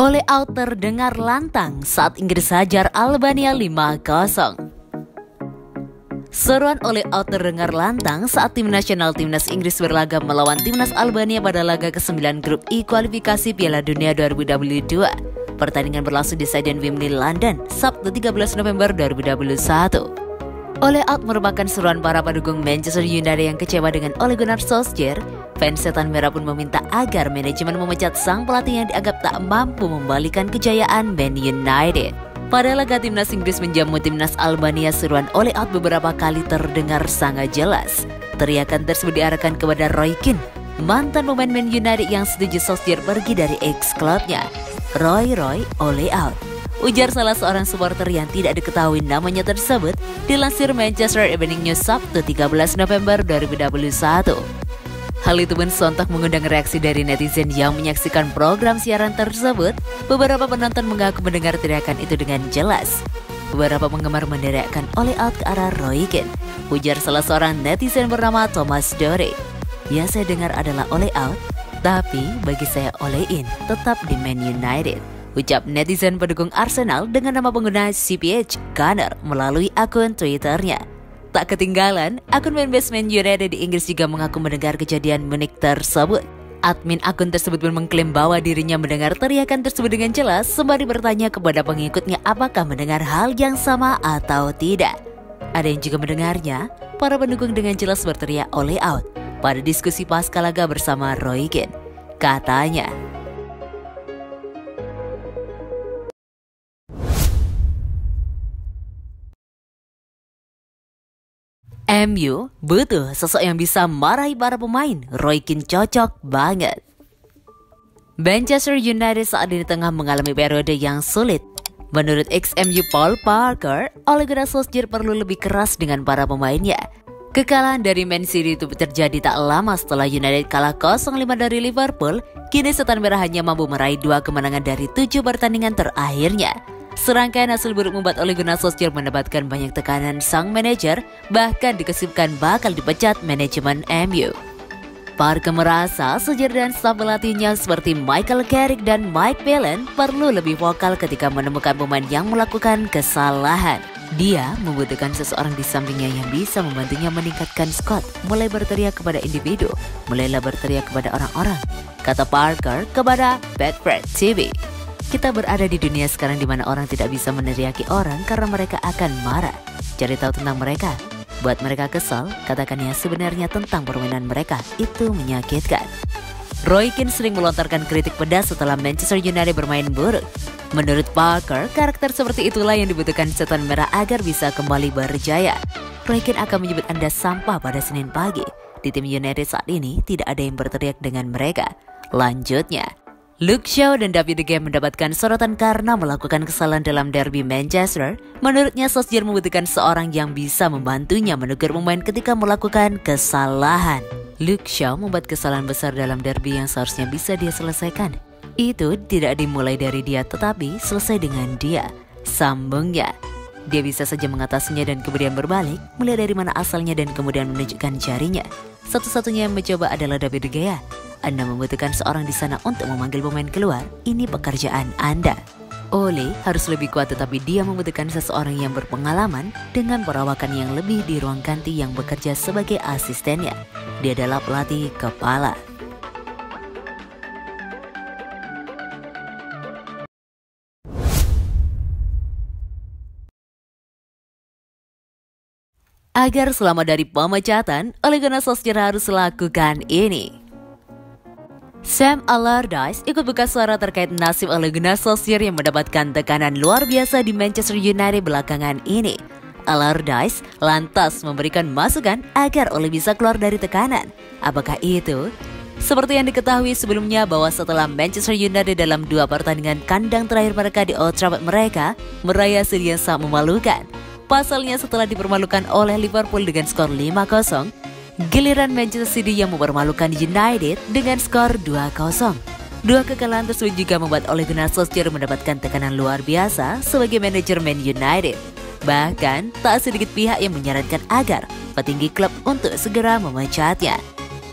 Ole out terdengar lantang saat Inggris hajar Albania 5-0. Seruan Ole out terdengar lantang saat timnas Inggris berlaga melawan timnas Albania pada laga ke-9 grup I kualifikasi Piala Dunia 2022. Pertandingan berlangsung di Stadion Wembley, London, Sabtu 13 November 2021. Ole out merupakan seruan para pendukung Manchester United yang kecewa dengan Ole Gunnar Solskjaer. Fans Setan Merah pun meminta agar manajemen memecat sang pelatih yang dianggap tak mampu membalikan kejayaan Man United. Pada laga timnas Inggris menjamu timnas Albania, seruan Ole out beberapa kali terdengar sangat jelas. Teriakan tersebut diarahkan kepada Roy Keane, mantan pemain Man United yang setuju Solskjaer pergi dari ex-klubnya. Roy, Ole out, ujar salah seorang supporter yang tidak diketahui namanya tersebut, dilansir Manchester Evening News Sabtu 13 November 2021. Hal itu pun sontak mengundang reaksi dari netizen yang menyaksikan program siaran tersebut. Beberapa penonton mengaku mendengar teriakan itu dengan jelas. Beberapa penggemar meneriakkan Ole out ke arah Roy Keane, ujar salah seorang netizen bernama Thomas Dore. Yang saya dengar adalah Ole out, tapi bagi saya Ole in, tetap di Man United, ucap netizen pendukung Arsenal dengan nama pengguna CPH Gunner melalui akun Twitternya. Tak ketinggalan, akun fanbase Man United di Inggris juga mengaku mendengar kejadian unik tersebut. Admin akun tersebut pun mengklaim bahwa dirinya mendengar teriakan tersebut dengan jelas, sembari bertanya kepada pengikutnya apakah mendengar hal yang sama atau tidak. Ada yang juga mendengarnya, para pendukung dengan jelas berteriak Ole out pada diskusi pasca laga bersama Roy Keane. Katanya, MU butuh sosok yang bisa marahi para pemain. Roy Keane cocok banget. Manchester United saat ini tengah mengalami periode yang sulit. Menurut ex-MU Paul Parker, Ole Gunnar Solskjaer perlu lebih keras dengan para pemainnya. Kekalahan dari Man City itu terjadi tak lama setelah United kalah 0-5 dari Liverpool. Kini Setan Merah hanya mampu meraih 2 kemenangan dari 7 pertandingan terakhirnya. Serangkaian hasil buruk membuat Ole Gunnar Solskjaer mendapatkan banyak tekanan sang manajer, bahkan dikesipkan bakal dipecat manajemen MU. Parker merasa Solskjaer dan staf pelatihnya seperti Michael Carrick dan Mike Phelan perlu lebih vokal ketika menemukan pemain yang melakukan kesalahan. Dia membutuhkan seseorang di sampingnya yang bisa membantunya meningkatkan squad, mulai berteriak kepada individu, mulailah berteriak kepada orang-orang, kata Parker kepada Betfred TV. Kita berada di dunia sekarang di mana orang tidak bisa meneriaki orang karena mereka akan marah. Cari tahu tentang mereka, buat mereka kesal, katakan yang sebenarnya tentang permainan mereka, itu menyakitkan. Roy Keane sering melontarkan kritik pedas setelah Manchester United bermain buruk. Menurut Parker, karakter seperti itulah yang dibutuhkan Setan Merah agar bisa kembali berjaya. Roy Keane akan menyebut Anda sampah pada Senin pagi. Di tim United saat ini tidak ada yang berteriak dengan mereka. Lanjutnya, Luke Shaw dan David De Gea mendapatkan sorotan karena melakukan kesalahan dalam derby Manchester. Menurutnya Solskjaer membutuhkan seorang yang bisa membantunya menegur pemain ketika melakukan kesalahan. Luke Shaw membuat kesalahan besar dalam derby yang seharusnya bisa dia selesaikan. Itu tidak dimulai dari dia tetapi selesai dengan dia. Sambungnya, dia bisa saja mengatasinya dan kemudian berbalik, melihat dari mana asalnya dan kemudian menunjukkan jarinya. Satu-satunya yang mencoba adalah David De Gea. Anda membutuhkan seorang di sana untuk memanggil pemain keluar. Ini pekerjaan Anda. Ole harus lebih kuat, tetapi dia membutuhkan seseorang yang berpengalaman dengan perawakan yang lebih di ruang ganti yang bekerja sebagai asistennya. Dia adalah pelatih kepala. Agar selamat dari pemecatan, Ole Gunnar Solskjaer harus lakukan ini. Sam Allardyce ikut buka suara terkait nasib Ole Gunnar Solskjaer yang mendapatkan tekanan luar biasa di Manchester United belakangan ini. Allardyce lantas memberikan masukan agar Ole bisa keluar dari tekanan. Apakah itu? Seperti yang diketahui sebelumnya bahwa setelah Manchester United dalam 2 pertandingan kandang terakhir mereka di Old Trafford mereka meraih hasil yang sangat memalukan. Pasalnya setelah dipermalukan oleh Liverpool dengan skor 5-0, giliran Manchester City yang mempermalukan United dengan skor 2-0. 2 kekalahan tersebut juga membuat Ole Gunnar Solskjaer mendapatkan tekanan luar biasa sebagai manajer Man United. Bahkan tak sedikit pihak yang menyarankan agar petinggi klub untuk segera memecatnya.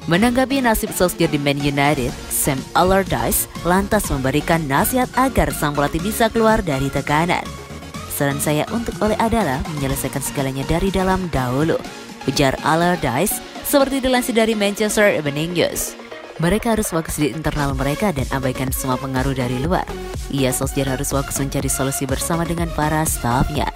Menanggapi nasib Solskjaer di Man United, Sam Allardyce lantas memberikan nasihat agar sang pelatih bisa keluar dari tekanan. Saran saya untuk Ole adalah menyelesaikan segalanya dari dalam dahulu, ujar Allardyce seperti dilansir dari Manchester Evening News. Mereka harus fokus di internal mereka dan abaikan semua pengaruh dari luar. Solskjaer harus fokus mencari solusi bersama dengan para stafnya.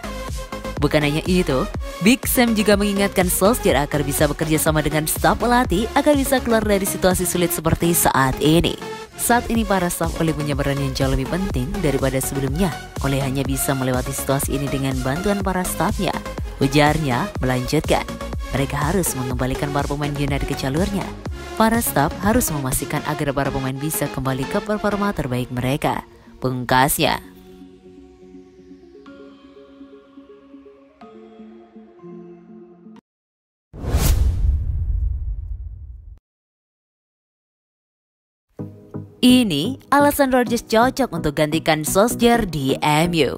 Bukan hanya itu, Big Sam juga mengingatkan Solskjaer agar bisa bekerja sama dengan staf pelatih agar bisa keluar dari situasi sulit seperti saat ini. Saat ini para staf Ole punya peran yang jauh lebih penting daripada sebelumnya. Ole hanya bisa melewati situasi ini dengan bantuan para stafnya. Ujarnya melanjutkan, mereka harus mengembalikan para pemain United ke jalurnya. Para staf harus memastikan agar para pemain bisa kembali ke performa terbaik mereka, pungkasnya. Ini alasan Rodgers cocok untuk gantikan Solskjaer di MU.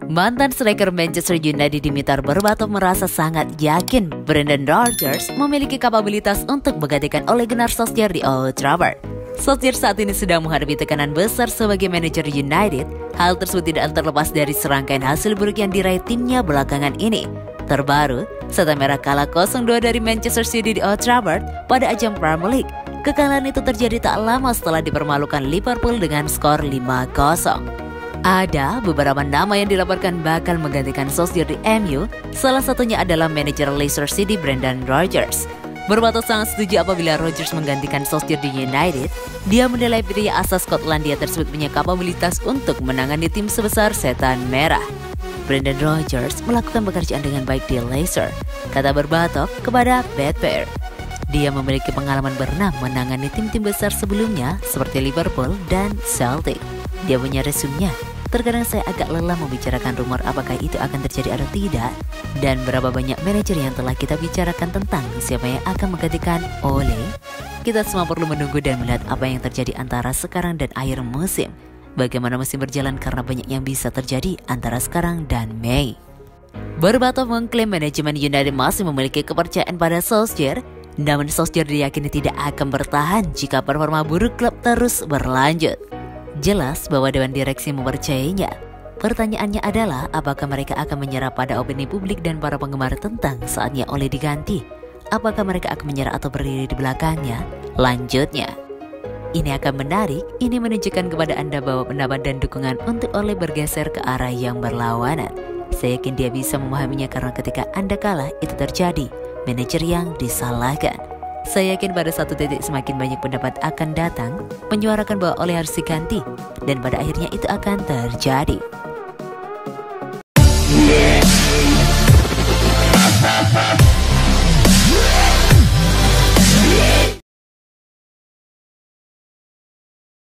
Mantan striker Manchester United Dimitar Berbatov merasa sangat yakin Brendan Rodgers memiliki kapabilitas untuk menggantikan Ole Gunnar Solskjaer di Old Trafford. Solskjaer saat ini sedang menghadapi tekanan besar sebagai manajer United. Hal tersebut tidak terlepas dari serangkaian hasil buruk yang diraih timnya belakangan ini. Terbaru, Setan Merah kalah 0-2 dari Manchester City di Old Trafford pada ajang Premier League. Kekalahan itu terjadi tak lama setelah dipermalukan Liverpool dengan skor 5-0. Ada beberapa nama yang dilaporkan bakal menggantikan Solskjaer di MU, salah satunya adalah manajer Leicester City Brendan Rodgers. Berbatov sangat setuju apabila Rodgers menggantikan Solskjaer di United. Dia menilai pria asal Skotlandia tersebut punya kapabilitas untuk menangani tim sebesar Setan Merah. Brendan Rodgers melakukan pekerjaan dengan baik di Leicester, kata Berbatov kepada Betfair. Dia memiliki pengalaman berenang menangani tim-tim besar sebelumnya seperti Liverpool dan Celtic. Dia punya resumenya. Terkadang saya agak lelah membicarakan rumor apakah itu akan terjadi atau tidak, dan berapa banyak manajer yang telah kita bicarakan tentang siapa yang akan menggantikan Ole. Kita semua perlu menunggu dan melihat apa yang terjadi antara sekarang dan akhir musim. Bagaimana musim berjalan karena banyak yang bisa terjadi antara sekarang dan Mei. Berbatov mengklaim manajemen United masih memiliki kepercayaan pada Solskjaer. Namun Solskjaer diyakini tidak akan bertahan jika performa buruk klub terus berlanjut. Jelas bahwa dewan direksi mempercayainya. Pertanyaannya adalah apakah mereka akan menyerah pada opini publik dan para penggemar tentang saatnya Ole diganti. Apakah mereka akan menyerah atau berdiri di belakangnya? Lanjutnya, ini akan menarik. Ini menunjukkan kepada Anda bahwa pendapat dan dukungan untuk Ole bergeser ke arah yang berlawanan. Saya yakin dia bisa memahaminya karena ketika Anda kalah itu terjadi. Manajer yang disalahkan. Saya yakin pada satu titik semakin banyak pendapat akan datang menyuarakan bahwa Ole harus diganti, dan pada akhirnya itu akan terjadi.